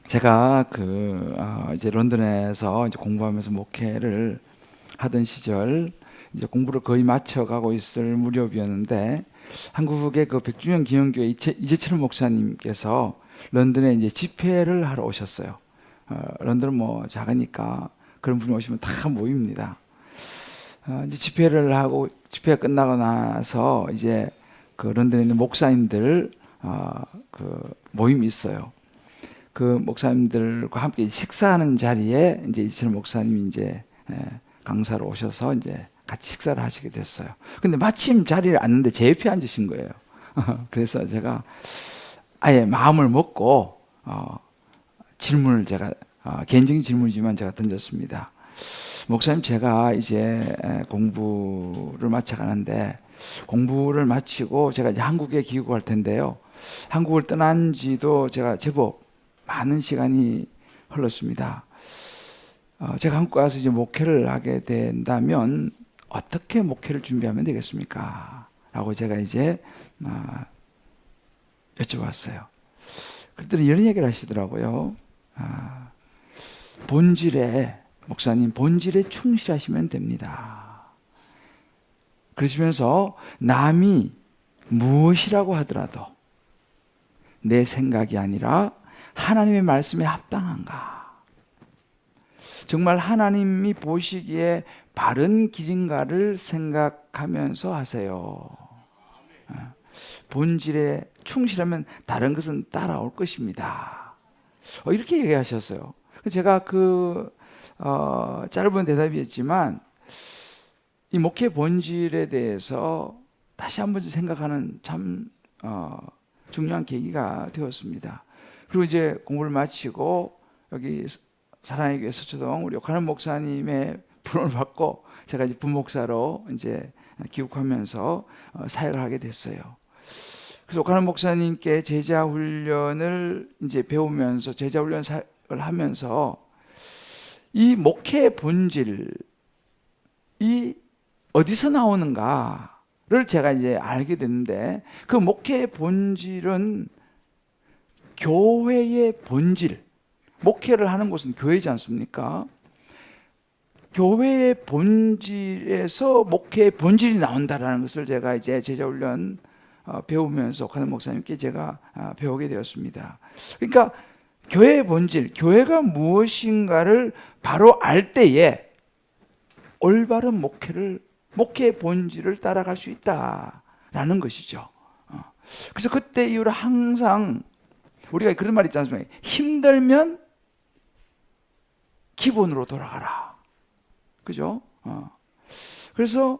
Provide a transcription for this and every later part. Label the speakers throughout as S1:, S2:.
S1: 제가 이제 런던에서 이제 공부하면서 목회를 하던 시절 이제 공부를 거의 마쳐가고 있을 무렵이었는데 한국의 그 백주년 기념교회 이재철 목사님께서 런던에 이제 집회를 하러 오셨어요. 런던은 뭐 작으니까 그런 분이 오시면 다 모입니다. 이제 집회를 하고 집회가 끝나고 나서 이제 그 런던에 있는 목사님들 그 모임이 있어요. 그 목사님들과 함께 식사하는 자리에 이제 이철 목사님이 이제 강사로 오셔서 이제 같이 식사를 하시게 됐어요. 근데 마침 자리를 앉는데 제 옆에 앉으신 거예요. 그래서 제가 아예 마음을 먹고 질문을 제가 개인적인 질문이지만 제가 던졌습니다. 목사님, 제가 이제 공부를 마쳐가는데 공부를 마치고 제가 이제 한국에 귀국할 텐데요. 한국을 떠난 지도 제가 제법 많은 시간이 흘렀습니다. 제가 한국 가서 이제 목회를 하게 된다면 어떻게 목회를 준비하면 되겠습니까? 라고 제가 이제 여쭤봤어요. 그랬더니 이런 얘기를 하시더라고요. 목사님, 본질에 충실하시면 됩니다. 그러시면서 남이 무엇이라고 하더라도 내 생각이 아니라 하나님의 말씀에 합당한가? 정말 하나님이 보시기에 바른 길인가를 생각하면서 하세요. 본질에 충실하면 다른 것은 따라올 것입니다. 이렇게 얘기하셨어요. 제가 짧은 대답이었지만 이 목회 본질에 대해서 다시 한번 생각하는 참 중요한 계기가 되었습니다. 그리고 이제 공부를 마치고 여기 사랑의 교회 서초동 우리 오카는 목사님의 부름을 받고 제가 이제 부목사로 이제 귀국하면서 사역을 하게 됐어요. 그래서 오카는 목사님께 제자 훈련을 이제 배우면서 제자 훈련 사역을 하면서 이 목회의 본질이 어디서 나오는가를 제가 이제 알게 됐는데 그 목회의 본질은 교회의 본질, 목회를 하는 곳은 교회지 않습니까? 교회의 본질에서 목회의 본질이 나온다라는 것을 제가 이제 제자훈련 배우면서 오카는 목사님께 제가 배우게 되었습니다. 그러니까 교회의 본질, 교회가 무엇인가를 바로 알 때에 올바른 목회의 본질을 따라갈 수 있다라는 것이죠. 그래서 그때 이후로 항상 우리가 그런 말 있지 않습니까? 힘들면 기본으로 돌아가라. 그죠? 그래서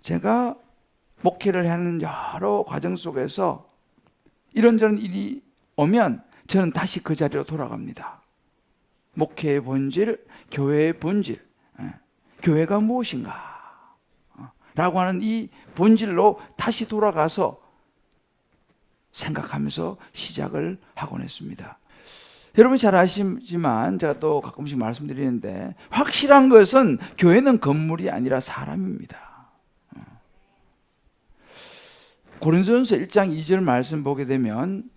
S1: 제가 목회를 하는 여러 과정 속에서 이런저런 일이 오면 저는 다시 그 자리로 돌아갑니다. 목회의 본질, 교회의 본질, 교회가 무엇인가 라고 하는 이 본질로 다시 돌아가서 생각하면서 시작을 하곤 했습니다. 여러분이 잘 아시지만 제가 또 가끔씩 말씀드리는데 확실한 것은 교회는 건물이 아니라 사람입니다. 고린도전서 1장 2절 말씀 보게 되면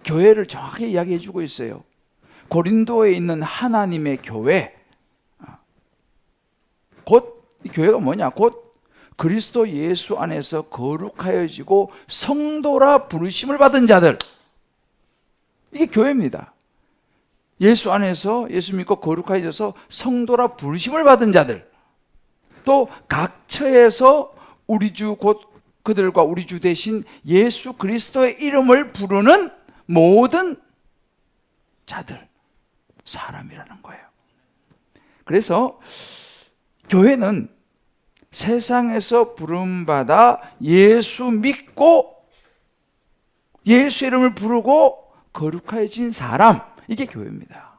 S1: 교회를 정확히 이야기해 주고 있어요. 고린도에 있는 하나님의 교회, 곧 이 교회가 뭐냐? 곧 그리스도 예수 안에서 거룩하여지고 성도라 부르심을 받은 자들, 이게 교회입니다. 예수 안에서 예수 믿고 거룩하여져서 성도라 부르심을 받은 자들, 또 각 처에서 우리 주 곧 그들과 우리 주 대신 예수 그리스도의 이름을 부르는 모든 자들, 사람이라는 거예요. 그래서 교회는 세상에서 부름받아 예수 믿고 예수 이름을 부르고 거룩해진 사람, 이게 교회입니다.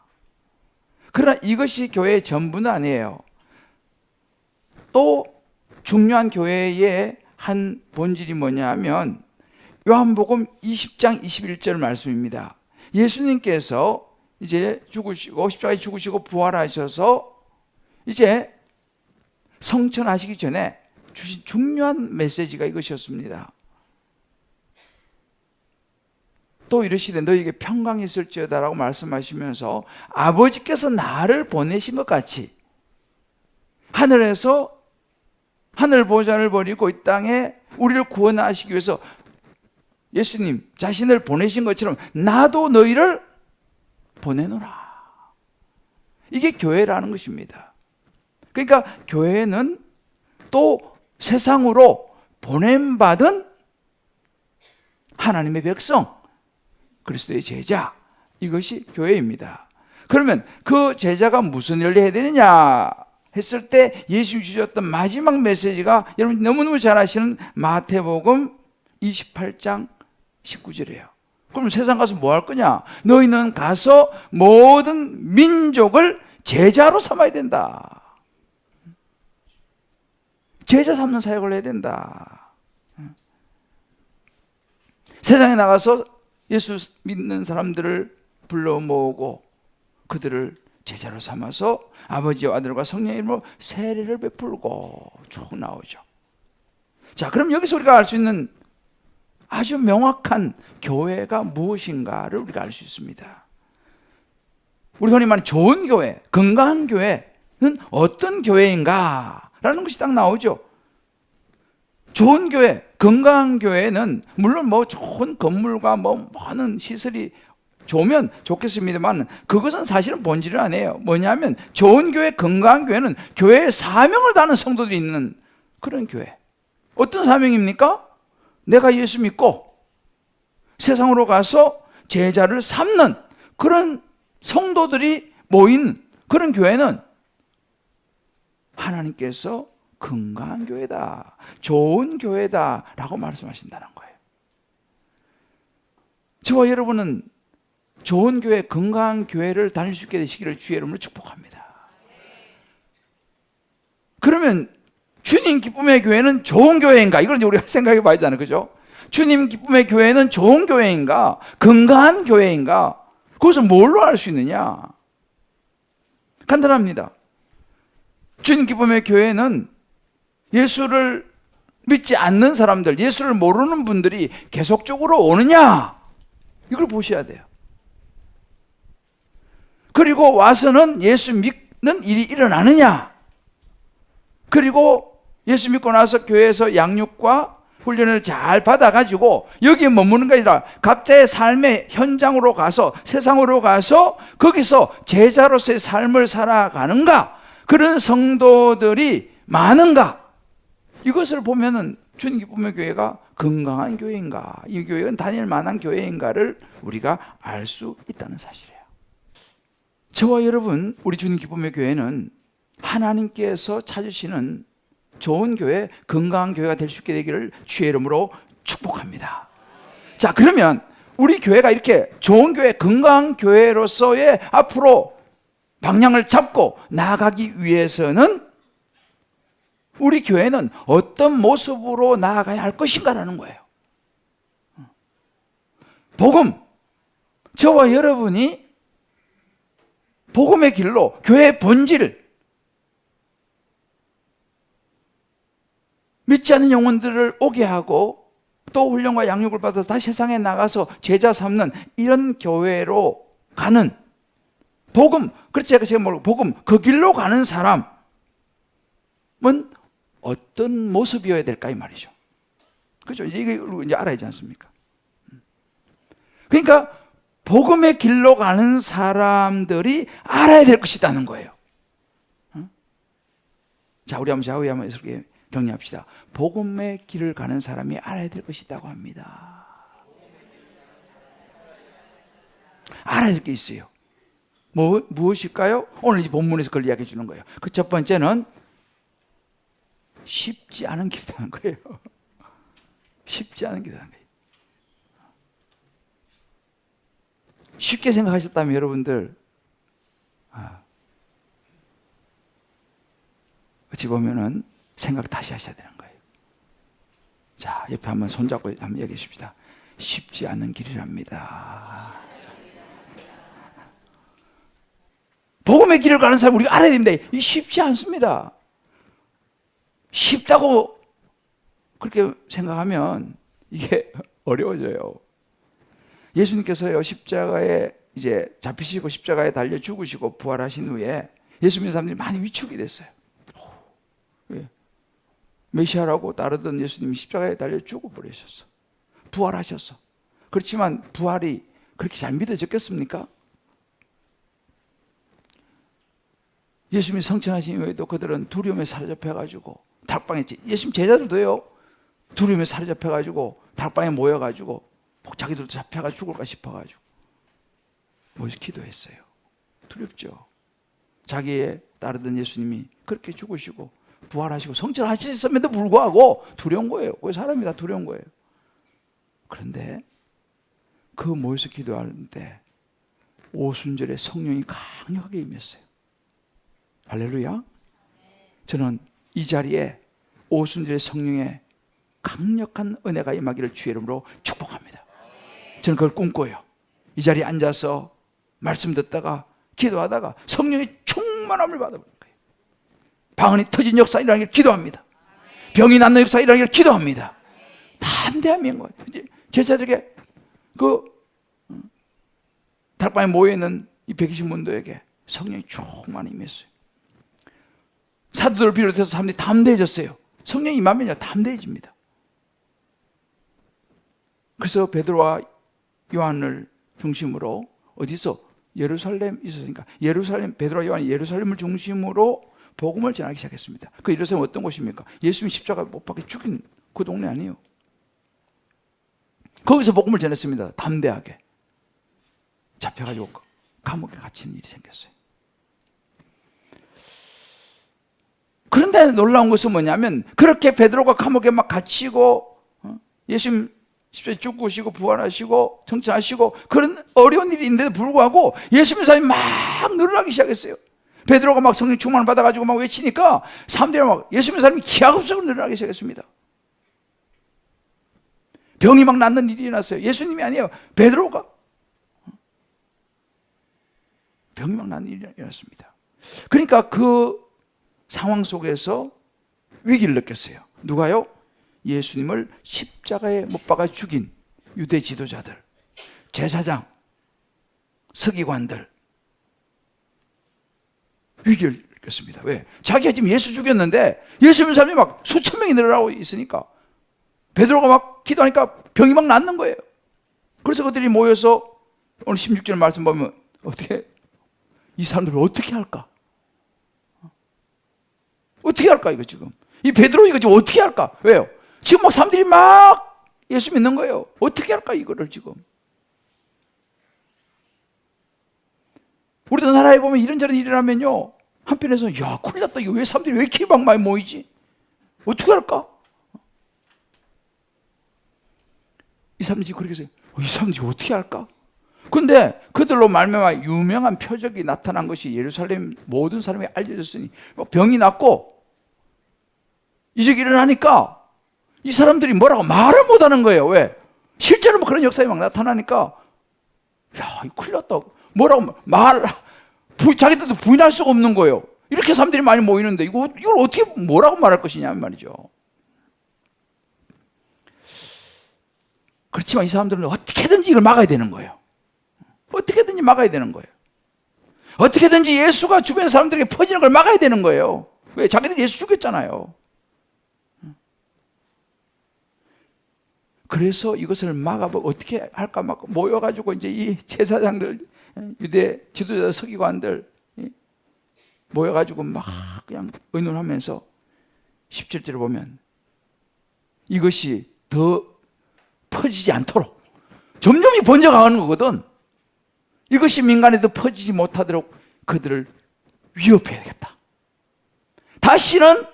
S1: 그러나 이것이 교회의 전부는 아니에요. 또 중요한 교회의 한 본질이 뭐냐 하면 요한복음 20장 21절 말씀입니다. 예수님께서 이제 죽으시고 십자가에 죽으시고 부활하셔서 이제 성천하시기 전에 주신 중요한 메시지가 이것이었습니다. 또 이르시되 너희에게 평강이 있을지어다라고 말씀하시면서 아버지께서 나를 보내신 것 같이 하늘에서 하늘 보좌를 버리고 이 땅에 우리를 구원하시기 위해서 예수님 자신을 보내신 것처럼 나도 너희를 보내노라. 이게 교회라는 것입니다. 그러니까 교회는 또 세상으로 보냄받은 하나님의 백성, 그리스도의 제자, 이것이 교회입니다. 그러면 그 제자가 무슨 일을 해야 되느냐 했을 때 예수님이 주셨던 마지막 메시지가 여러분 너무너무 잘 아시는 마태복음 28장 19절이에요. 그럼 세상 가서 뭐 할 거냐? 너희는 가서 모든 민족을 제자로 삼아야 된다. 제자 삼는 사역을 해야 된다. 세상에 나가서 예수 믿는 사람들을 불러 모으고 그들을 제자로 삼아서 아버지와 아들과 성령의 이름으로 세례를 베풀고 쭉 나오죠. 자, 그럼 여기서 우리가 알 수 있는 아주 명확한 교회가 무엇인가를 우리가 알 수 있습니다. 우리가 흔히 말하는 좋은 교회, 건강한 교회는 어떤 교회인가라는 것이 딱 나오죠. 좋은 교회, 건강한 교회는 물론 뭐 좋은 건물과 뭐 많은 시설이 좋으면 좋겠습니다만 그것은 사실은 본질은 아니에요. 뭐냐면 좋은 교회, 건강한 교회는 교회의 사명을 다하는 성도들이 있는 그런 교회. 어떤 사명입니까? 내가 예수 믿고 세상으로 가서 제자를 삼는 그런 성도들이 모인 그런 교회는 하나님께서 건강한 교회다, 좋은 교회다 라고 말씀하신다는 거예요. 저와 여러분은 좋은 교회, 건강한 교회를 다닐 수 있게 되시기를 주의 이름으로 축복합니다. 그러면 주님 기쁨의 교회는 좋은 교회인가? 이걸 이제 우리가 생각해 봐야 하잖아요. 그죠? 주님 기쁨의 교회는 좋은 교회인가? 건강한 교회인가? 그것을 뭘로 알 수 있느냐? 간단합니다. 주님 기쁨의 교회는 예수를 믿지 않는 사람들, 예수를 모르는 분들이 계속적으로 오느냐? 이걸 보셔야 돼요. 그리고 와서는 예수 믿는 일이 일어나느냐? 그리고 예수 믿고 나서 교회에서 양육과 훈련을 잘 받아가지고 여기에 머무는 게 아니라 각자의 삶의 현장으로 가서 세상으로 가서 거기서 제자로서의 삶을 살아가는가? 그런 성도들이 많은가? 이것을 보면은 주님 기쁨의 교회가 건강한 교회인가, 이 교회는 다닐 만한 교회인가를 우리가 알 수 있다는 사실이에요. 저와 여러분, 우리 주님 기쁨의 교회는 하나님께서 찾으시는 좋은 교회, 건강한 교회가 될 수 있게 되기를 주의 이름으로 축복합니다. 자, 그러면 우리 교회가 이렇게 좋은 교회, 건강한 교회로서의 앞으로 방향을 잡고 나아가기 위해서는 우리 교회는 어떤 모습으로 나아가야 할 것인가라는 거예요. 복음, 저와 여러분이 복음의 길로 교회의 본질, 믿지 않는 영혼들을 오게 하고 또 훈련과 양육을 받아서 다시 세상에 나가서 제자 삼는 이런 교회로 가는 복음, 그렇지 제가 모르고 복음, 그 길로 가는 사람은 어떤 모습이어야 될까 이 말이죠. 그렇죠? 이게 이제 알아야지 않습니까? 그러니까 복음의 길로 가는 사람들이 알아야 될 것이라는 거예요. 자, 우리 한번 좌우에 한번 이렇게 정리합시다. 복음의 길을 가는 사람이 알아야 될 것이라고 합니다. 알아야 될 게 있어요. 무엇일까요? 오늘 이 본문에서 그걸 이야기해 주는 거예요. 그 첫 번째는 쉽지 않은 길이라는 거예요. 쉽지 않은 길이라는 거예요. 쉽게 생각하셨다면 여러분들 어찌 보면은 생각 다시 하셔야 되는 거예요. 자, 옆에 한번 손잡고 한번 얘기해 줍시다. 쉽지 않은 길이랍니다. 복음의 길을 가는 사람 우리가 알아야 됩니다. 이 쉽지 않습니다. 쉽다고 그렇게 생각하면 이게 어려워져요. 예수님께서요, 십자가에 이제 잡히시고 십자가에 달려 죽으시고 부활하신 후에 예수 믿는 사람들이 많이 위축이 됐어요. 왜? 메시아라고 따르던 예수님이 십자가에 달려 죽어버리셨어. 부활하셨어. 그렇지만 부활이 그렇게 잘 믿어졌겠습니까? 예수님이 성천하신 이후에도 그들은 두려움에 사로잡혀가지고 다락방에, 예수님 제자들도요, 두려움에 사로잡혀가지고 다락방에 모여가지고 자기들도 잡혀가 죽을까 싶어가지고 모여서 기도했어요. 두렵죠. 자기의 따르던 예수님이 그렇게 죽으시고 부활하시고 성천하셨음에도 불구하고 두려운 거예요. 왜 사람이 다 두려운 거예요. 그런데 그 모여서 기도하는데 오순절에 성령이 강력하게 임했어요. 할렐루야. 저는 이 자리에 오순절의 성령의 강력한 은혜가 임하기를 주의 이름으로 축복합니다. 저는 그걸 꿈꿔요. 이 자리에 앉아서 말씀 듣다가 기도하다가 성령의 충만함을 받아볼 거예요. 방언이 터진 역사 일어나기를 기도합니다. 병이 낫는 역사 일어나기를 기도합니다. 담대함인 거예요. 제자들에게 그 다락방에 모여있는 이 120문도에게 성령이 충만히 임했어요. 사도들을 비롯해서 사람들이 담대해졌어요. 성령이 임하면요, 담대해집니다. 그래서 베드로와 요한을 중심으로 어디서 예루살렘 있었으니까 예루살렘, 베드로와 요한이 예루살렘을 중심으로 복음을 전하기 시작했습니다. 그 예루살렘 어떤 곳입니까? 예수님 십자가 못 박혀 죽인 그 동네 아니에요. 거기서 복음을 전했습니다. 담대하게. 잡혀가지고 감옥에 갇히는 일이 생겼어요. 그런데 놀라운 것은 뭐냐면 그렇게 베드로가 감옥에 막 갇히고 예수님 십자가에 죽으시고 부활하시고 성천하시고 그런 어려운 일이 있는데도 불구하고 예수님 사람이 막 늘어나기 시작했어요. 베드로가 막 성령 충만을 받아가지고 막 외치니까 사람들이 막 예수님 사람이 기하급수적으로 늘어나기 시작했습니다. 병이 막 낫는 일이 일어났어요. 예수님이 아니에요. 베드로가 병이 막 낫는 일이 일어났습니다. 그러니까 그 상황 속에서 위기를 느꼈어요. 누가요? 예수님을 십자가에 못 박아 죽인 유대 지도자들, 제사장, 서기관들 위기를 느꼈습니다. 왜? 자기가 지금 예수 죽였는데 예수 믿는 사람이 막 수천 명이 늘어나고 있으니까 베드로가 막 기도하니까 병이 막 낫는 거예요. 그래서 그들이 모여서 오늘 16절 말씀 보면 어떻게 이 사람들을 어떻게 할까? 어떻게 할까 이거 지금? 이 베드로 이거 지금 어떻게 할까? 왜요? 지금 막 사람들이 막 예수 믿는 거예요. 어떻게 할까 이거를 지금? 우리도 나라에 보면 이런저런 일이 라면요 한편에서 야 큰일 났다 이거 왜 사람들이 왜 이렇게 막 많이 모이지? 어떻게 할까? 이 사람들이 지금 그렇게 해서 이 사람들이 어떻게 할까? 근데 그들로 말미암아 유명한 표적이 나타난 것이 예루살렘 모든 사람이 알려졌으니 병이 낫고 이적이 일어나니까 이 사람들이 뭐라고 말을 못하는 거예요. 왜? 실제로 뭐 그런 역사가 막 나타나니까 야 이거 큰일 났다 뭐라고 자기들도 부인할 수가 없는 거예요. 이렇게 사람들이 많이 모이는데 이걸 어떻게 뭐라고 말할 것이냐 말이죠. 그렇지만 이 사람들은 어떻게든지 이걸 막아야 되는 거예요. 어떻게든지 막아야 되는 거예요. 어떻게든지 예수가 주변 사람들에게 퍼지는 걸 막아야 되는 거예요. 왜? 자기들이 예수 죽였잖아요. 그래서 이것을 막아보고 어떻게 할까 막 모여가지고 이제 이 제사장들, 유대 지도자 서기관들 모여가지고 막 그냥 의논하면서 17절을 보면 이것이 더 퍼지지 않도록 점점 번져가는 거거든. 이것이 민간에도 퍼지지 못하도록 그들을 위협해야 되겠다. 다시는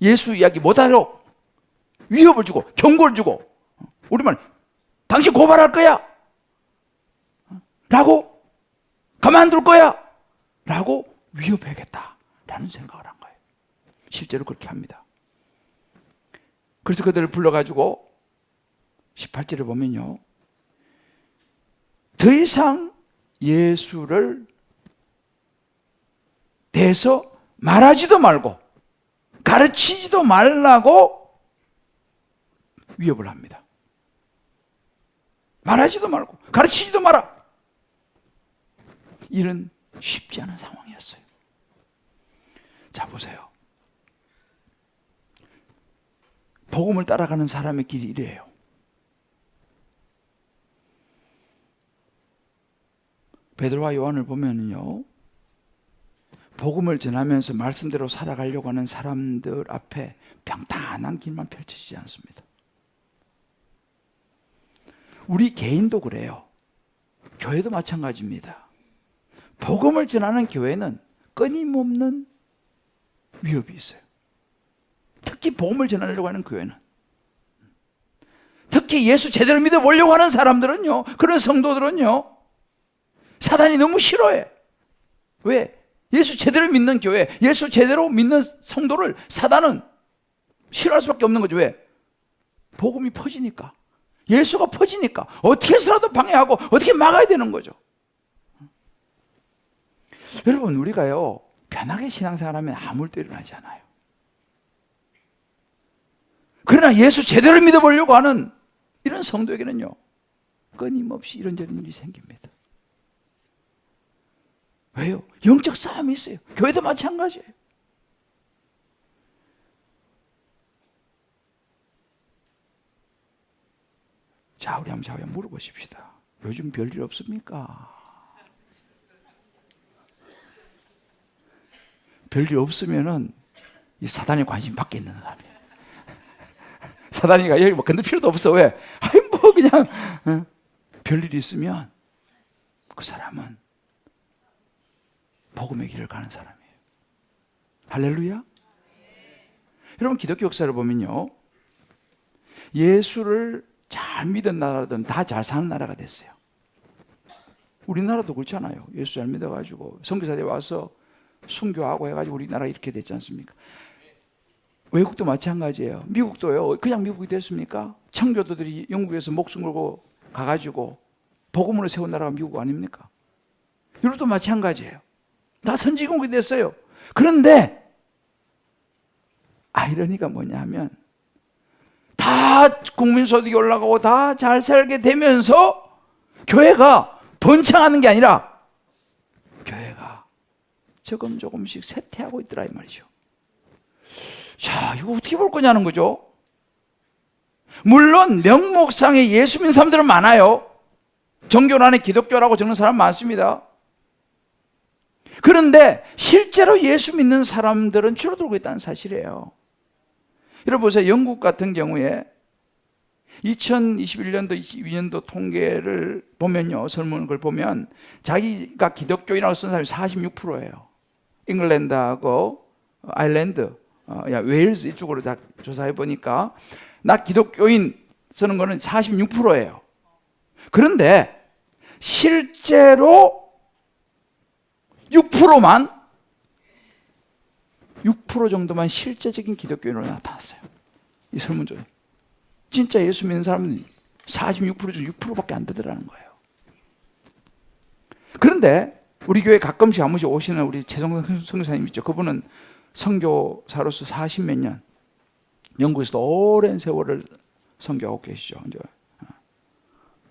S1: 예수 이야기 못하도록 위협을 주고 경고를 주고 우리만 당신 고발할 거야 라고 가만둘 거야 라고 위협해야겠다 라는 생각을 한 거예요. 실제로 그렇게 합니다. 그래서 그들을 불러가지고 18절을 보면요 더 이상 예수를 대해서 말하지도 말고 가르치지도 말라고 위협을 합니다. 말하지도 말고 가르치지도 마라. 이런 쉽지 않은 상황이었어요. 자, 보세요. 복음을 따라가는 사람의 길이 이래요. 베드로와 요한을 보면요, 복음을 전하면서 말씀대로 살아가려고 하는 사람들 앞에 평탄한 길만 펼쳐지지 않습니다. 우리 개인도 그래요. 교회도 마찬가지입니다. 복음을 전하는 교회는 끊임없는 위협이 있어요. 특히 복음을 전하려고 하는 교회는, 특히 예수 제대로 믿어보려고 하는 사람들은요, 그런 성도들은요, 사단이 너무 싫어해. 왜? 예수 제대로 믿는 교회, 예수 제대로 믿는 성도를 사단은 싫어할 수밖에 없는 거죠. 왜? 복음이 퍼지니까, 예수가 퍼지니까 어떻게 해서라도 방해하고 어떻게 막아야 되는 거죠. 여러분, 우리가요, 편하게 신앙생활하면 아무 일도 일어나지 않아요. 그러나 예수 제대로 믿어보려고 하는 이런 성도에게는요, 끊임없이 이런저런 일이 생깁니다. 왜요? 영적 싸움이 있어요. 교회도 마찬가지예요. 자, 우리 한번 물어보십시다. 요즘 별일 없습니까? 별일 없으면은 이 사단의 관심 밖에 있는 사람이에요. 사단이가 여기 뭐 건들 필요도 없어. 왜? 아이 뭐 그냥 별일이 있으면 그 사람은 복음의 길을 가는 사람이에요. 할렐루야. 여러분, 기독교 역사를 보면요, 예수를 잘 믿은 나라든 다 잘 사는 나라가 됐어요. 우리나라도 그렇잖아요. 예수 잘 믿어가지고 선교사들이 와서 순교하고 해가지고 우리나라 이렇게 됐지 않습니까? 외국도 마찬가지예요. 미국도요. 그냥 미국이 됐습니까? 청교도들이 영국에서 목숨 걸고 가가지고 복음으로 세운 나라가 미국 아닙니까? 유럽도 마찬가지예요. 다 선지국이 됐어요. 그런데 아이러니가 뭐냐 하면, 다 국민소득이 올라가고 다 잘 살게 되면서 교회가 번창하는 게 아니라 교회가 조금씩 쇠퇴하고 있더라 이 말이죠. 자, 이거 어떻게 볼 거냐는 거죠. 물론 명목상에 예수 믿는 사람들은 많아요. 종교 안에 기독교라고 적는 사람 많습니다. 그런데 실제로 예수 믿는 사람들은 줄어들고 있다는 사실이에요. 여러분 보세요. 영국 같은 경우에 2021년도, 22년도 통계를 보면요, 설문을 보면 자기가 기독교인이라고 쓴 사람이 46%예요. 잉글랜드하고 아일랜드, 웨일즈 이쪽으로 다 조사해 보니까 나 기독교인 쓰는 거는 46%예요. 그런데 실제로 6% 정도만 실제적인 기독교인으로 나타났어요. 이 설문조에. 진짜 예수 믿는 사람은 46% 중 6%밖에 안 되더라는 거예요. 그런데 우리 교회 가끔씩 한 번씩 오시는 우리 최성선 선교사님 있죠. 그분은 선교사로서 40몇 년 영국에서도 오랜 세월을 선교하고 계시죠. 이제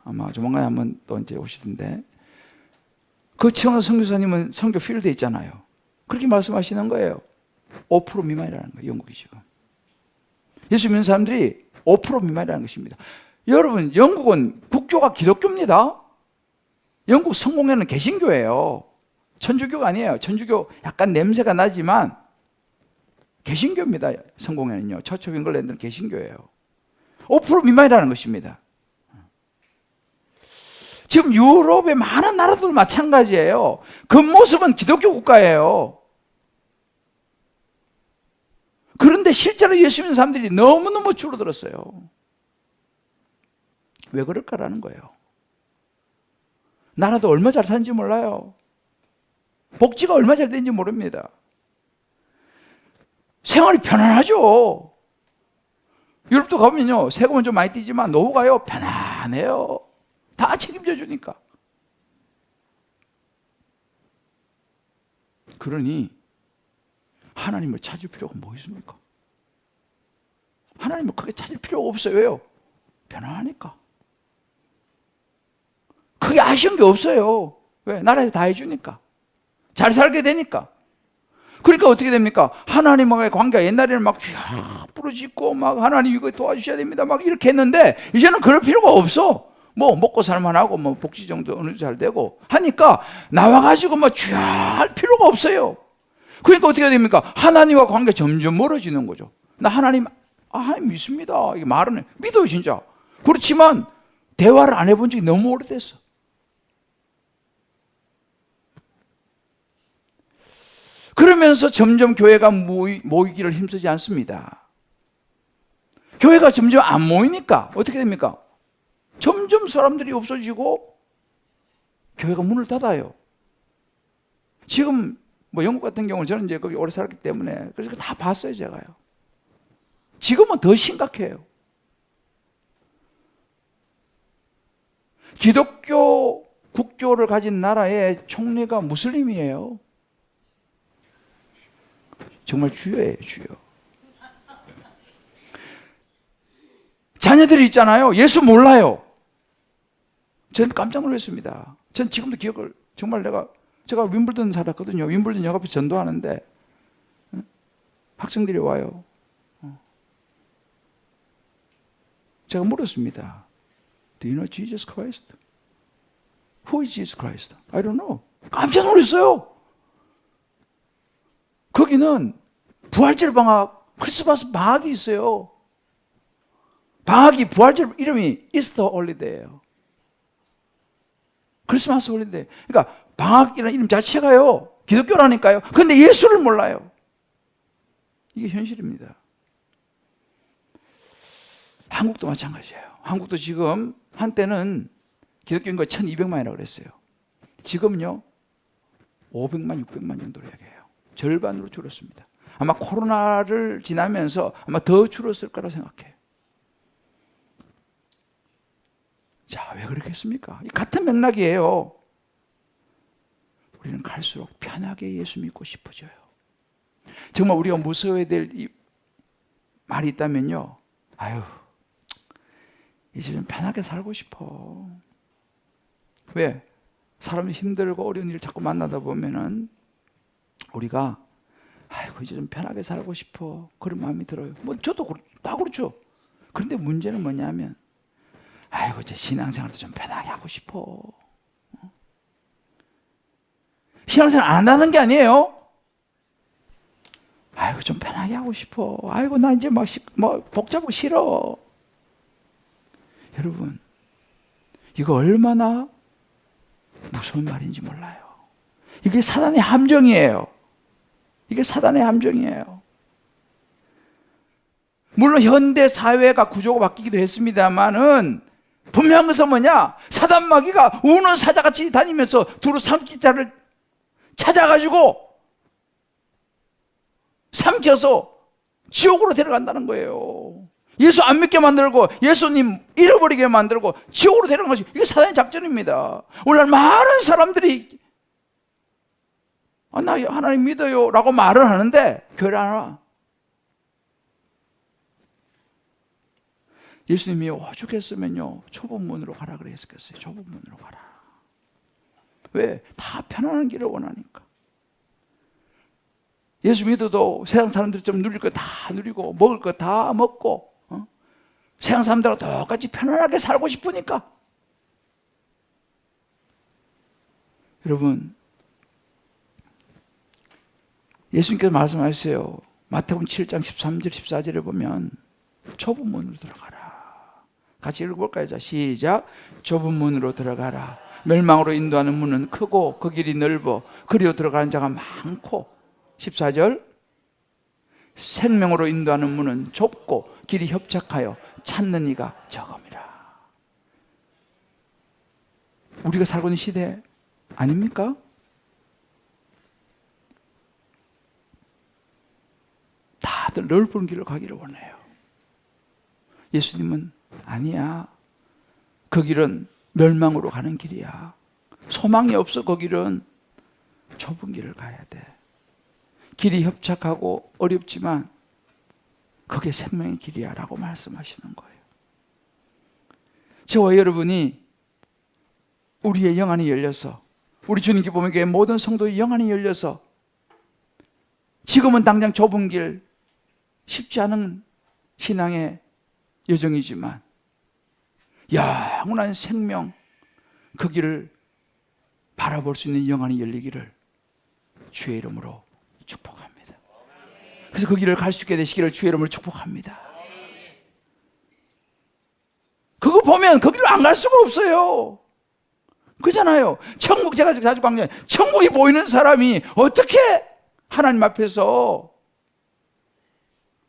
S1: 아마 조만간에 한번 또 이제 오시던데, 그 최성선 선교사님은 선교 필드에 있잖아요. 그렇게 말씀하시는 거예요. 5% 미만이라는 거예요. 영국이 지금 예수 믿는 사람들이 5% 미만이라는 것입니다. 여러분, 영국은 국교가 기독교입니다. 영국 성공회는 개신교예요. 천주교가 아니에요. 천주교 약간 냄새가 나지만 개신교입니다. 성공회는요. 처치 오브 잉글랜드는 개신교예요. 5% 미만이라는 것입니다. 지금 유럽의 많은 나라들 마찬가지예요. 겉모습은 기독교 국가예요. 그런데 실제로 예수 믿는 사람들이 너무너무 줄어들었어요. 왜 그럴까라는 거예요. 나라도 얼마 잘 사는지 몰라요. 복지가 얼마 잘 되는지 모릅니다. 생활이 편안하죠. 유럽도 가면요, 세금은 좀 많이 떼지만 노후가요 편안해요. 다 책임져 주니까. 그러니 하나님을 찾을 필요가 뭐 있습니까? 하나님을 크게 찾을 필요가 없어요. 왜요? 편안하니까. 그게 아쉬운 게 없어요. 왜? 나라에서 다 해주니까. 잘 살게 되니까. 그러니까 어떻게 됩니까? 하나님과의 관계가 옛날에는 막 부르짖고 막 하나님 이거 도와주셔야 됩니다. 막 이렇게 했는데 이제는 그럴 필요가 없어. 뭐 먹고 살만하고 뭐 복지 정도 어느 정도 잘 되고 하니까 나와가지고 뭐 할 필요가 없어요. 그러니까 어떻게 됩니까? 하나님과 관계 점점 멀어지는 거죠. 나 하나님 믿습니다. 이게 말은 해. 믿어요 진짜. 그렇지만 대화를 안 해본 적이 너무 오래됐어. 그러면서 점점 교회가 모이기를 힘쓰지 않습니다. 교회가 점점 안 모이니까 어떻게 됩니까? 점점 사람들이 없어지고 교회가 문을 닫아요. 지금 뭐 영국 같은 경우는 저는 이제 거기 오래 살았기 때문에 그래서 다 봤어요 제가요. 지금은 더 심각해요. 기독교 국교를 가진 나라의 총리가 무슬림이에요. 정말 주여예요, 주여. 자녀들이 있잖아요. 예수 몰라요. 저는 깜짝 놀랐습니다. 전 지금도 기억을 정말 제가 윈블던 살았거든요. 윈블던 역 앞에 전도하는데 학생들이 와요. 제가 물었습니다. Do you know Jesus Christ? Who is Jesus Christ? I don't know. 깜짝 놀랐어요. 거기는 부활절 방학, 크리스마스 방학이 있어요. 방학이 부활절 이름이 이스터 홀리데이예요. 크리스마스 홀리데이. 그러니까 방학이라는 이름 자체가요. 기독교라니까요. 그런데 예수를 몰라요. 이게 현실입니다. 한국도 마찬가지예요. 한국도 지금 한때는 기독교 인구가 1200만이라고 그랬어요. 지금요 500만, 600만 정도로 얘기해요. 절반으로 줄었습니다. 아마 코로나를 지나면서 아마 더 줄었을 거라고 생각해요. 자, 왜 그렇겠습니까? 같은 맥락이에요. 우리는 갈수록 편하게 예수 믿고 싶어져요. 정말 우리가 무서워야 될 말이 있다면요. 아유, 이제 좀 편하게 살고 싶어. 왜? 사람이 힘들고 어려운 일을 자꾸 만나다 보면은 우리가 아이고 이제 좀 편하게 살고 싶어 그런 마음이 들어요. 뭐 저도 다 그렇죠. 그런데 문제는 뭐냐면 아이고 이제 신앙생활도 좀 편하게 하고 싶어. 신앙생활 안 하는 게 아니에요. 아이고 좀 편하게 하고 싶어. 아이고 나 이제 뭐 복잡하고 싫어. 여러분 이거 얼마나 무서운 말인지 몰라요. 이게 사단의 함정이에요. 이게 사단의 함정이에요. 물론 현대 사회가 구조가 바뀌기도 했습니다만은 분명한 것은 뭐냐? 사단 마귀가 우는 사자같이 다니면서 두루 삼킬 자를 찾아가지고 삼켜서 지옥으로 데려간다는 거예요. 예수 안 믿게 만들고 예수님 잃어버리게 만들고 지옥으로 데려간 것이 이게 사단의 작전입니다. 오늘 많은 사람들이 나 하나님 믿어요 라고 말을 하는데 교회를 안 와. 예수님이 오죽했으면요 좁은 문으로 가라 그랬겠어요. 좁은 문으로 가라. 왜? 다 편안한 길을 원하니까. 예수 믿어도 세상 사람들이 좀 누릴 거 다 누리고 먹을 거 다 먹고 세상 사람들하고 똑같이 편안하게 살고 싶으니까. 여러분 예수님께서 말씀하세요. 마태복음 7장 13절 14절에 보면 좁은 문으로 들어가라. 같이 읽어볼까요? 자, 시작. 좁은 문으로 들어가라. 멸망으로 인도하는 문은 크고 그 길이 넓어 그리로 들어가는 자가 많고 14절 생명으로 인도하는 문은 좁고 길이 협착하여 찾는 이가 적음이라. 우리가 살고 있는 시대 아닙니까? 다들 넓은 길을 가기를 원해요. 예수님은 아니야. 그 길은 멸망으로 가는 길이야. 소망이 없어. 그 길은 좁은 길을 가야 돼. 길이 협착하고 어렵지만 그게 생명의 길이야 라고 말씀하시는 거예요. 저와 여러분이 우리의 영안이 열려서, 우리 주님 기쁨의 교회 모든 성도의 영안이 열려서 지금은 당장 좁은 길, 쉽지 않은 신앙의 여정이지만 영원한 생명, 그 길을 바라볼 수 있는 영안이 열리기를 주의 이름으로 축복합니다. 그래서 그 길을 갈 수 있게 되시기를 주의 이름으로 축복합니다. 그거 보면 그 길로 안 갈 수가 없어요. 그잖아요. 천국, 제가 자주 강조해요. 천국이 보이는 사람이 어떻게 하나님 앞에서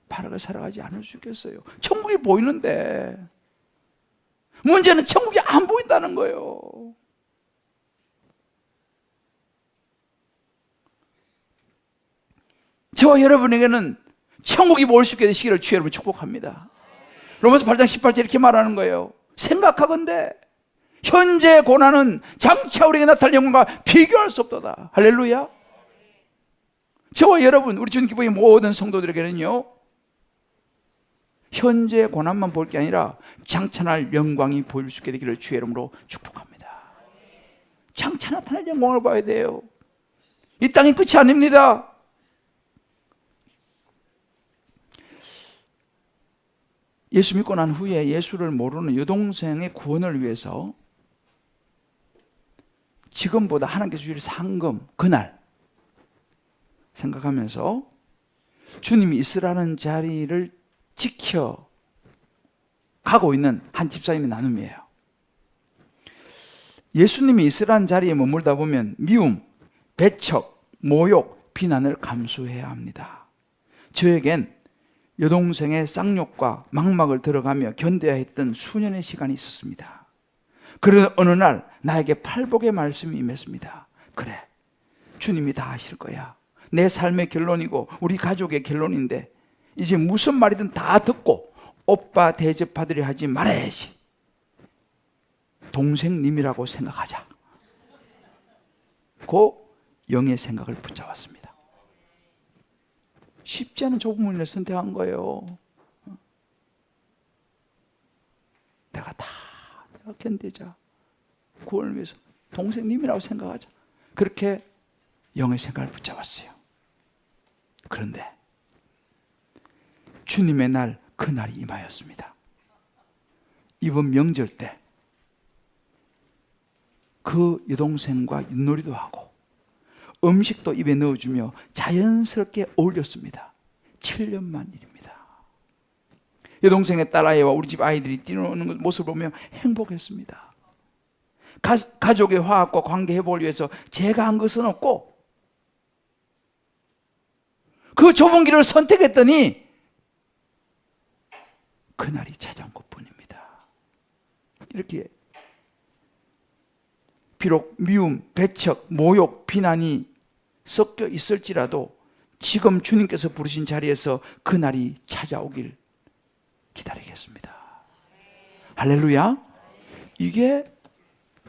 S1: 바르게 살아가지 않을 수 있겠어요? 천국이 보이는데 문제는 천국이 안 보인다는 거예요. 저와 여러분에게는 천국이 보일 수 있게 되시기를 주의 이름으로 축복합니다. 로마서 8장 18절 이렇게 말하는 거예요. 생각하건대 현재 고난은 장차 우리에게 나타날 영광과 비교할 수 없도다. 할렐루야. 저와 여러분, 우리 주님 기쁨의 모든 성도들에게는요, 현재 고난만 볼 게 아니라 장차 날 영광이 보일 수 있게 되기를 주의 이름으로 축복합니다. 장차 나타날 영광을 봐야 돼요. 이 땅이 끝이 아닙니다. 예수 믿고 난 후에 예수를 모르는 여동생의 구원을 위해서 지금보다 하나님께서 주실 상금, 그날 생각하면서 주님이 있으라는 자리를 지켜 가고 있는 한 집사님의 나눔이에요. 예수님이 있으라는 자리에 머물다 보면 미움, 배척, 모욕, 비난을 감수해야 합니다. 저에겐 여동생의 쌍욕과 막막을 들어가며 견뎌야 했던 수년의 시간이 있었습니다. 그러던 어느 날 나에게 팔복의 말씀이 임했습니다. 그래, 주님이 다 하실 거야. 내 삶의 결론이고 우리 가족의 결론인데 이제 무슨 말이든 다 듣고 오빠 대접하드려 하지 말아야지. 동생님이라고 생각하자. 그 영의 생각을 붙잡았습니다. 쉽지 않은 좁은 문을 선택한 거예요. 내가 견디자. 구원을 위해서 동생님이라고 생각하자. 그렇게 영의 생각을 붙잡았어요. 그런데 주님의 날, 그 날이 임하였습니다. 이번 명절 때 그 여동생과 윷놀이도 하고 음식도 입에 넣어주며 자연스럽게 어울렸습니다. 7년만 일입니다. 여동생의 딸아이와 우리 집 아이들이 뛰노는 모습을 보며 행복했습니다. 가족의 화합과 관계 회복을 위해서 제가 한 것은 없고 그 좁은 길을 선택했더니 그날이 찾아온 것뿐입니다. 이렇게 비록 미움, 배척, 모욕, 비난이 섞여 있을지라도 지금 주님께서 부르신 자리에서 그날이 찾아오길 기다리겠습니다. 할렐루야. 이게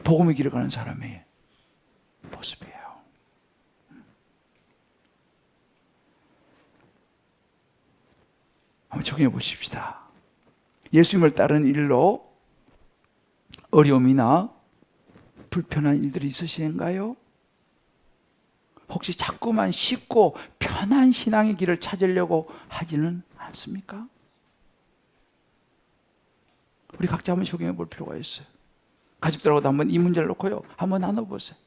S1: 복음의 길을 가는 사람의 모습이에요. 한번 적용해 보십시다. 예수님을 따르는 일로 어려움이나 불편한 일들이 있으신가요? 혹시 자꾸만 쉽고 편한 신앙의 길을 찾으려고 하지는 않습니까? 우리 각자 한번 적용해 볼 필요가 있어요. 가족들하고도 한번 이 문제를 놓고요, 한번 나눠보세요.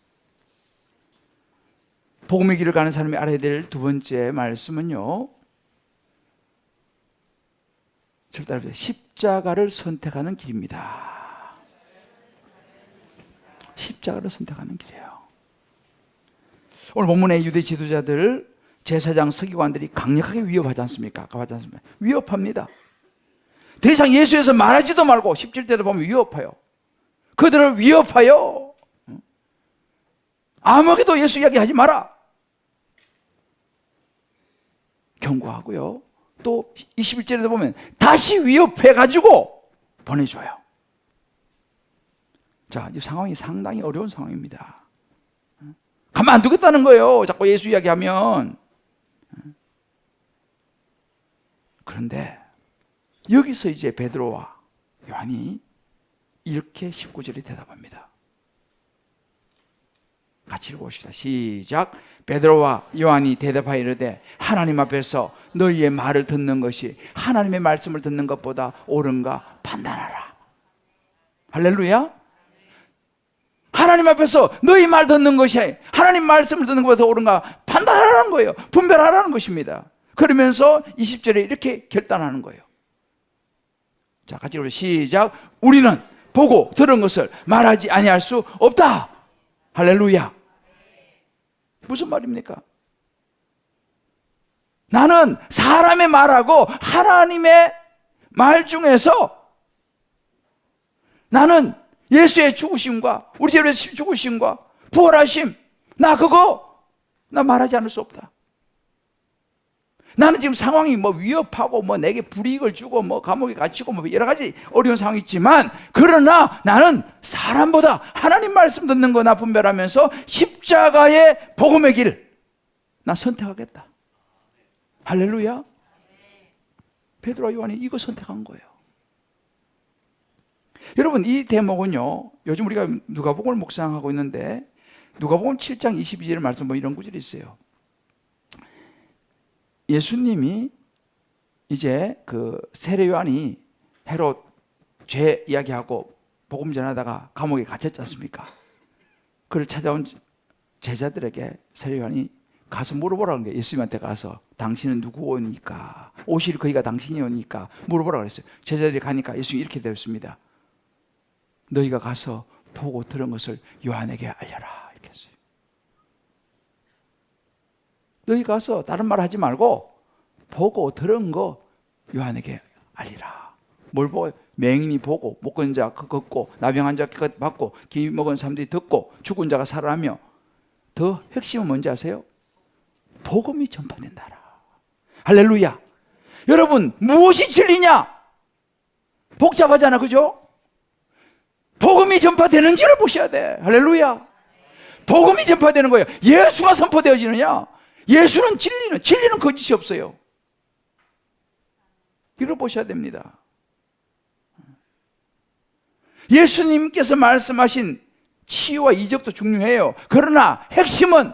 S1: 복음의 길을 가는 사람이 알아야 될 두 번째 말씀은요, 저를 따라해보세요. 십자가를 선택하는 길입니다. 십자가를 선택하는 길이에요. 오늘 본문의 유대 지도자들, 제사장, 서기관들이 강력하게 위협하지 않습니까? 위협합니다. 더 이상 예수에서 말하지도 말고 17절에 보면 위협해요. 그들을 위협하여 아무에게도 예수 이야기하지 마라 경고하고요. 또 21절에 보면 다시 위협해가지고 보내줘요. 자, 이 상황이 상당히 어려운 상황입니다. 가만 안 두겠다는 거예요. 자꾸 예수 이야기하면. 그런데 여기서 이제 베드로와 요한이 이렇게 19절에 대답합니다. 같이 읽어봅시다. 시작. 베드로와 요한이 대답하여 이르되 하나님 앞에서 너희의 말을 듣는 것이 하나님의 말씀을 듣는 것보다 옳은가 판단하라. 할렐루야. 하나님 앞에서 너희 말 듣는 것이 하나님 말씀을 듣는 것보다 옳은가 판단하라는 거예요. 분별하라는 것입니다. 그러면서 20절에 이렇게 결단하는 거예요. 자, 같이 읽어보시죠. 시작. 우리는 보고 들은 것을 말하지 아니할 수 없다. 할렐루야. 무슨 말입니까? 나는 사람의 말하고 하나님의 말 중에서 나는 예수의 죽으심과 우리 죄의 죽으심과 부활하심, 나 말하지 않을 수 없다. 나는 지금 상황이 위협하고 내게 불이익을 주고 감옥에 갇히고 여러 가지 어려운 상황이 있지만, 그러나 나는 사람보다 하나님 말씀 듣는 거나 분별하면서 십자가의 복음의 길을 나 선택하겠다. 할렐루야. 베드로와 요한이 이거 선택한 거예요. 여러분, 이 대목은요, 요즘 우리가 누가복음을 묵상하고 있는데 누가복음 7장 22절 말씀 이런 구절이 있어요. 예수님이 이제 그 세례 요한이 헤롯 죄 이야기하고 복음 전하다가 감옥에 갇혔지 않습니까? 그를 찾아온 제자들에게 세례 요한이 가서 물어보라는 거예요. 예수님한테 가서 당신은 누구오니까, 오실 그이가 당신이 오니까 물어보라고 그랬어요. 제자들이 가니까 예수님이 이렇게 되었습니다. 너희가 가서 보고 들은 것을 요한에게 알려라. 이렇게 했어요. 너희 가서 다른 말 하지 말고 보고 들은 거 요한에게 알리라. 뭘 보고? 맹인이 보고, 못 걷는 자 걷고, 나병한 자 받고, 기 먹은 사람들이 듣고, 죽은 자가 살아나며, 더 핵심은 뭔지 아세요? 복음이 전파된다라. 할렐루야. 여러분, 무엇이 진리냐? 복잡하잖아, 그죠? 복음이 전파되는지를 보셔야 돼. 할렐루야. 복음이 전파되는 거예요. 예수가 선포되어지느냐? 예수는 진리는 거짓이 없어요. 이걸 보셔야 됩니다. 예수님께서 말씀하신 치유와 이적도 중요해요. 그러나 핵심은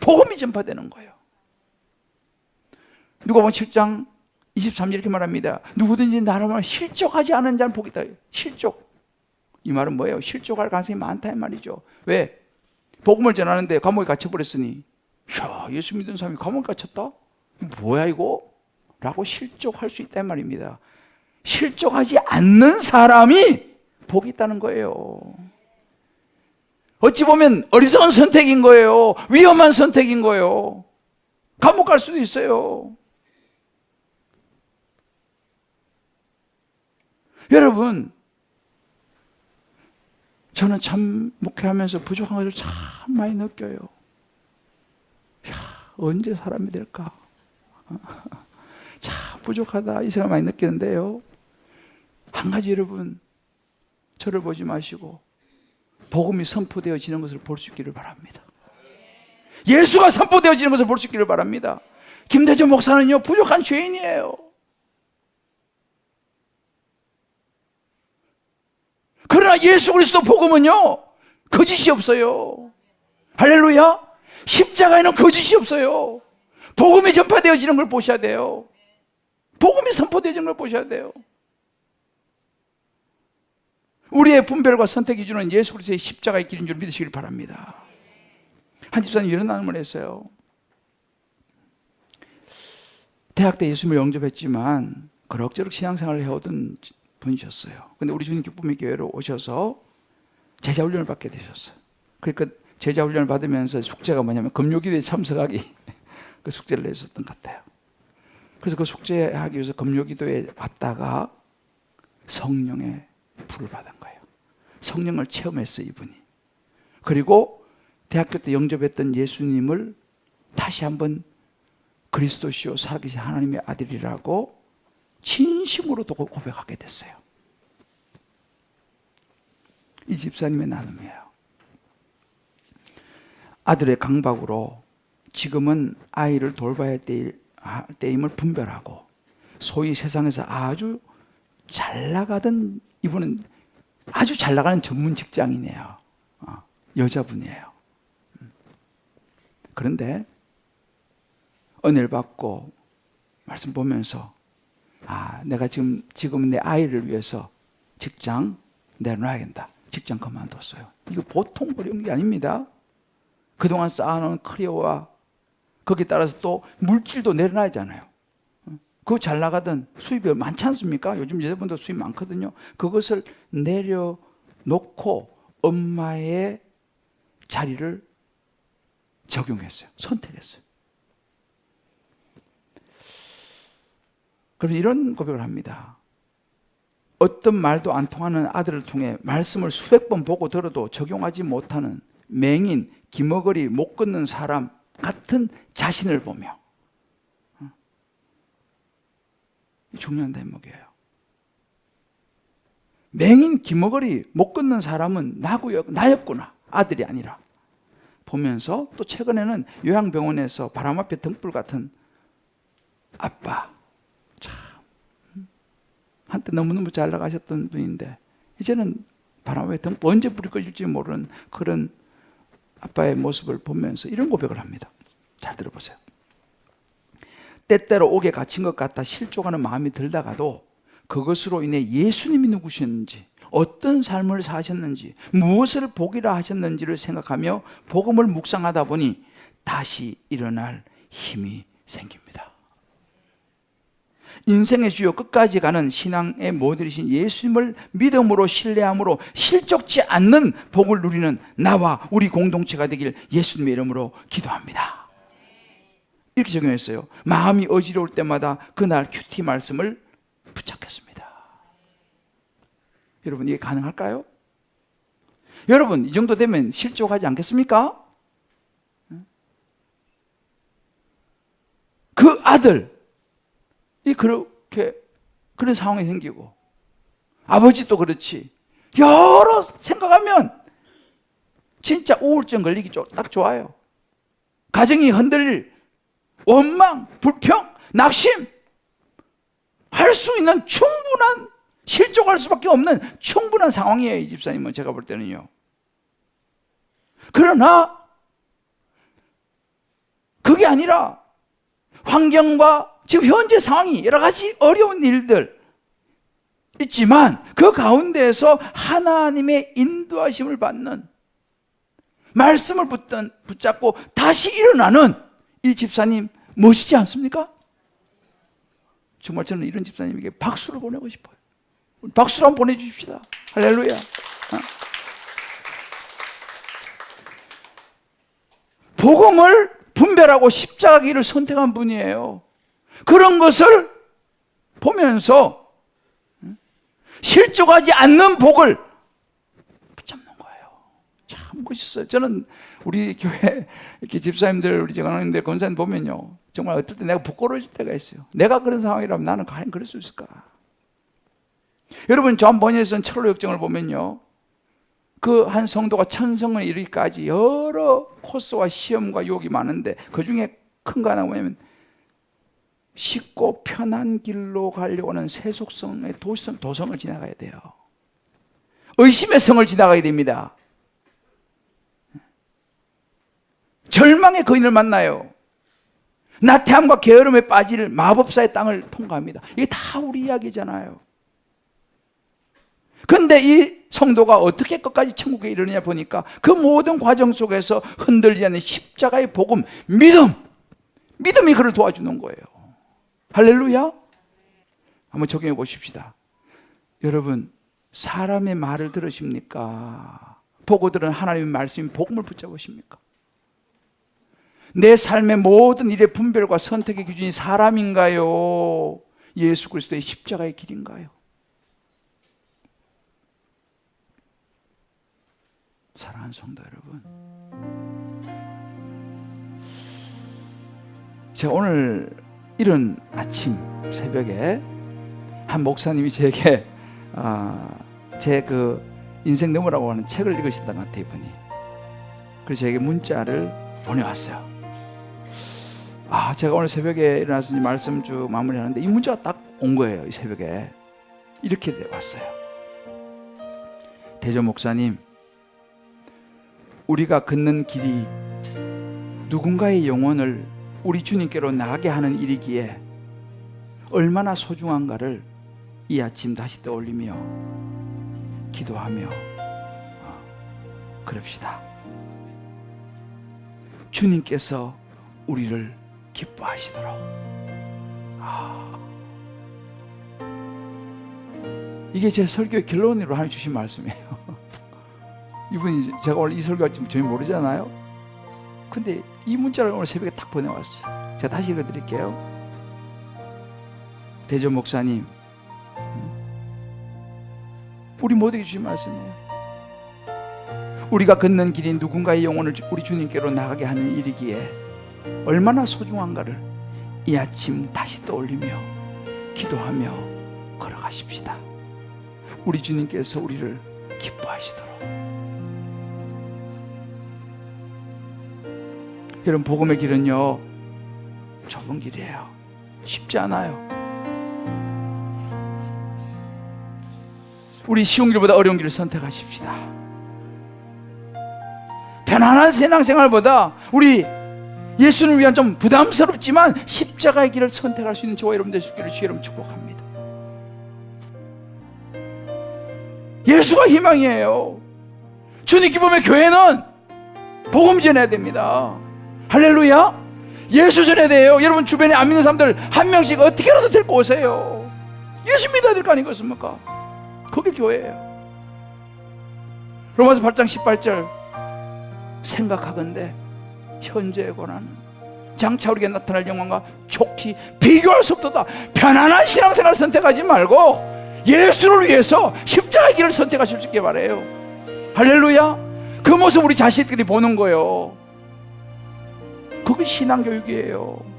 S1: 복음이 전파되는 거예요. 누가복음 7장 23절 이렇게 말합니다. 누구든지 나로 말하면 실족하지 않은 자는 복이 있다. 실족. 이 말은 뭐예요? 실족할 가능성이 많다 이 말이죠. 왜? 복음을 전하는데 감옥에 갇혀버렸으니, 야, 예수 믿는 사람이 감옥에 갇혔다? 뭐야 이거? 라고 실족할 수 있다 이 말입니다. 실족하지 않는 사람이 복이 있다는 거예요. 어찌 보면 어리석은 선택인 거예요. 위험한 선택인 거예요. 감옥 갈 수도 있어요. 여러분, 저는 참 목회하면서 부족한 것을 참 많이 느껴요. 야, 언제 사람이 될까? 참 부족하다 이 생각 많이 느끼는데요. 한 가지 여러분, 저를 보지 마시고 복음이 선포되어지는 것을 볼 수 있기를 바랍니다. 예수가 선포되어지는 것을 볼 수 있기를 바랍니다. 김대중 목사는요, 부족한 죄인이에요. 그러나 예수 그리스도 복음은요, 거짓이 없어요. 할렐루야. 십자가에는 거짓이 없어요. 복음이 전파되어지는 걸 보셔야 돼요. 복음이 선포되어지는 걸 보셔야 돼요. 우리의 분별과 선택이 주는 예수 그리스도의 십자가의 길인 줄 믿으시길 바랍니다. 한 집사님 이런 나눔을 했어요. 대학 때 예수님을 영접했지만 그럭저럭 신앙생활을 해오던 분이셨어요. 근데 우리 주님 기쁨의 교회로 오셔서 제자훈련을 받게 되셨어요. 그러니까 제자훈련을 받으면서 숙제가 뭐냐면 금요기도에 참석하기, 그 숙제를 내셨던 것 같아요. 그래서 그 숙제하기 위해서 금요기도에 왔다가 성령의 불을 받은 거예요. 성령을 체험했어요, 이분이. 그리고 대학교 때 영접했던 예수님을 다시 한번 그리스도시요 살아계신 하나님의 아들이라고 진심으로 고백하게 됐어요. 이 집사님의 나눔이에요. 아들의 강박으로 지금은 아이를 돌봐야 할 때임을 분별하고, 소위 세상에서 아주 잘 나가던, 이분은 아주 잘 나가는 전문 직장이네요. 여자분이에요. 그런데 은혜를 받고 말씀 보면서 내가 지금 내 아이를 위해서 직장 내놔야겠다. 직장 그만뒀어요. 이거 보통 어려운 게 아닙니다. 그동안 쌓아놓은 커리어와 거기에 따라서 또 물질도 내려놔야 하잖아요. 그거 잘 나가던 수입이 많지 않습니까? 요즘 여자분도 수입 많거든요. 그것을 내려놓고 엄마의 자리를 적용했어요. 선택했어요. 그럼 이런 고백을 합니다. 어떤 말도 안 통하는 아들을 통해 말씀을 수백 번 보고 들어도 적용하지 못하는 맹인, 기머거리, 못 걷는 사람 같은 자신을 보며, 중요한 대목이에요. 맹인, 기머거리, 못 걷는 사람은 나였구나. 아들이 아니라. 보면서 또 최근에는 요양병원에서 바람 앞에 등불 같은 아빠, 참 한때 너무너무 잘 나가셨던 분인데 이제는 바람 앞에 등불 언제 불이 꺼질지 모르는 그런 아빠의 모습을 보면서 이런 고백을 합니다. 잘 들어보세요. 때때로 옥에 갇힌 것 같아 실족하는 마음이 들다가도 그것으로 인해 예수님이 누구셨는지, 어떤 삶을 사셨는지, 무엇을 복이라 하셨는지를 생각하며 복음을 묵상하다 보니 다시 일어날 힘이 생깁니다. 인생의 주요 끝까지 가는 신앙의 모델이신 예수님을 믿음으로 신뢰함으로 실족지 않는 복을 누리는 나와 우리 공동체가 되길 예수님의 이름으로 기도합니다. 이렇게 적용했어요. 마음이 어지러울 때마다 그날 큐티 말씀을 붙잡겠습니다. 여러분, 이게 가능할까요? 여러분, 이 정도 되면 실족하지 않겠습니까? 그 아들이 그렇게 그런 상황이 생기고 아버지도 그렇지. 여러 생각하면 진짜 우울증 걸리기 딱 좋아요. 가정이 흔들릴 원망, 불평, 낙심 할 수 있는 충분한, 실족할 수밖에 없는 충분한 상황이에요. 이 집사님은 제가 볼 때는요. 그러나 그게 아니라 환경과 지금 현재 상황이 여러 가지 어려운 일들 있지만 그 가운데에서 하나님의 인도하심을 받는, 말씀을 붙잡고 다시 일어나는 이 집사님 멋지지 않습니까? 정말 저는 이런 집사님에게 박수를 보내고 싶어요. 박수를 한번 보내주십시다. 할렐루야. 복음을 분별하고 십자가 길을 선택한 분이에요. 그런 것을 보면서 실족하지 않는 복을 붙잡는 거예요. 참 멋있어요. 저는 우리 교회 이렇게 집사님들, 우리 장로님들, 권사님 보면요, 정말 어떨 때 내가 부끄러워질 때가 있어요. 내가 그런 상황이라면 나는 과연 그럴 수 있을까? 여러분, 존 버니에서는 철로 역정을 보면요, 그 한 성도가 천성을 이루기까지 여러 코스와 시험과 유혹이 많은데 그 중에 큰 거 하나 뭐냐면 쉽고 편한 길로 가려고 하는 세속성의 도성을 지나가야 돼요. 의심의 성을 지나가야 됩니다. 절망의 거인을 만나요. 나태함과 게으름에 빠질 마법사의 땅을 통과합니다. 이게 다 우리 이야기잖아요. 그런데 이 성도가 어떻게 끝까지 천국에 이르느냐 보니까 그 모든 과정 속에서 흔들리지 않는 십자가의 복음, 믿음이 그를 도와주는 거예요. 할렐루야. 한번 적용해 보십시다. 여러분, 사람의 말을 들으십니까? 보고 들은 하나님의 말씀인 복음을 붙잡으십니까? 내 삶의 모든 일의 분별과 선택의 기준이 사람인가요? 예수 그리스도의 십자가의 길인가요? 사랑하는 성도 여러분, 제가 오늘 이른 아침 새벽에 한 목사님이 제게 제 그 인생 너머라고 하는 책을 읽으셨던 것 같아요, 이분이. 그래서 저에게 문자를 보내왔어요. 제가 오늘 새벽에 일어나서 말씀 쭉 마무리하는데 이 문자가 딱 온 거예요. 이 새벽에 이렇게 왔어요. 대조 목사님, 우리가 걷는 길이 누군가의 영혼을 우리 주님께로 나가게 하는 일이기에 얼마나 소중한가를 이 아침 다시 떠올리며 기도하며 그럽시다. 주님께서 우리를 기뻐하시도록. 이게 제 설교의 결론으로 하나님 주신 말씀이에요. 이분이 제가 오늘 이 설교할지 전혀 모르잖아요. 근데 이 문자를 오늘 새벽에 딱 보내왔어요. 제가 다시 읽어드릴게요. 대전 목사님, 우리 모두에게 주신 말씀이에요. 우리가 걷는 길이 누군가의 영혼을 우리 주님께로 나가게 하는 일이기에 얼마나 소중한가를 이 아침 다시 떠올리며 기도하며 걸어가십시다. 우리 주님께서 우리를 기뻐하시도록. 여러분, 복음의 길은요 좁은 길이에요. 쉽지 않아요. 우리 쉬운 길보다 어려운 길을 선택하십시다. 편안한 신앙생활보다 우리 예수를 위한 좀 부담스럽지만 십자가의 길을 선택할 수 있는 저와 여러분 되시기를 주의 이름 축복합니다. 예수가 희망이에요. 주님 기쁨의 교회는 복음 전해야 됩니다. 할렐루야. 예수 전해야 돼요. 여러분 주변에 안 믿는 사람들 한 명씩 어떻게라도 데리고 오세요. 예수 믿어야 될 거 아니겠습니까? 그게 교회예요. 로마서 8장 18절, 생각하건대 현재의 고난은 장차 우리에게 나타날 영광과 족히 비교할 수 없도다. 편안한 신앙생활을 선택하지 말고 예수를 위해서 십자가의 길을 선택하실 수 있게 바라요. 할렐루야. 그 모습 우리 자식들이 보는 거예요. 그게 신앙교육이에요.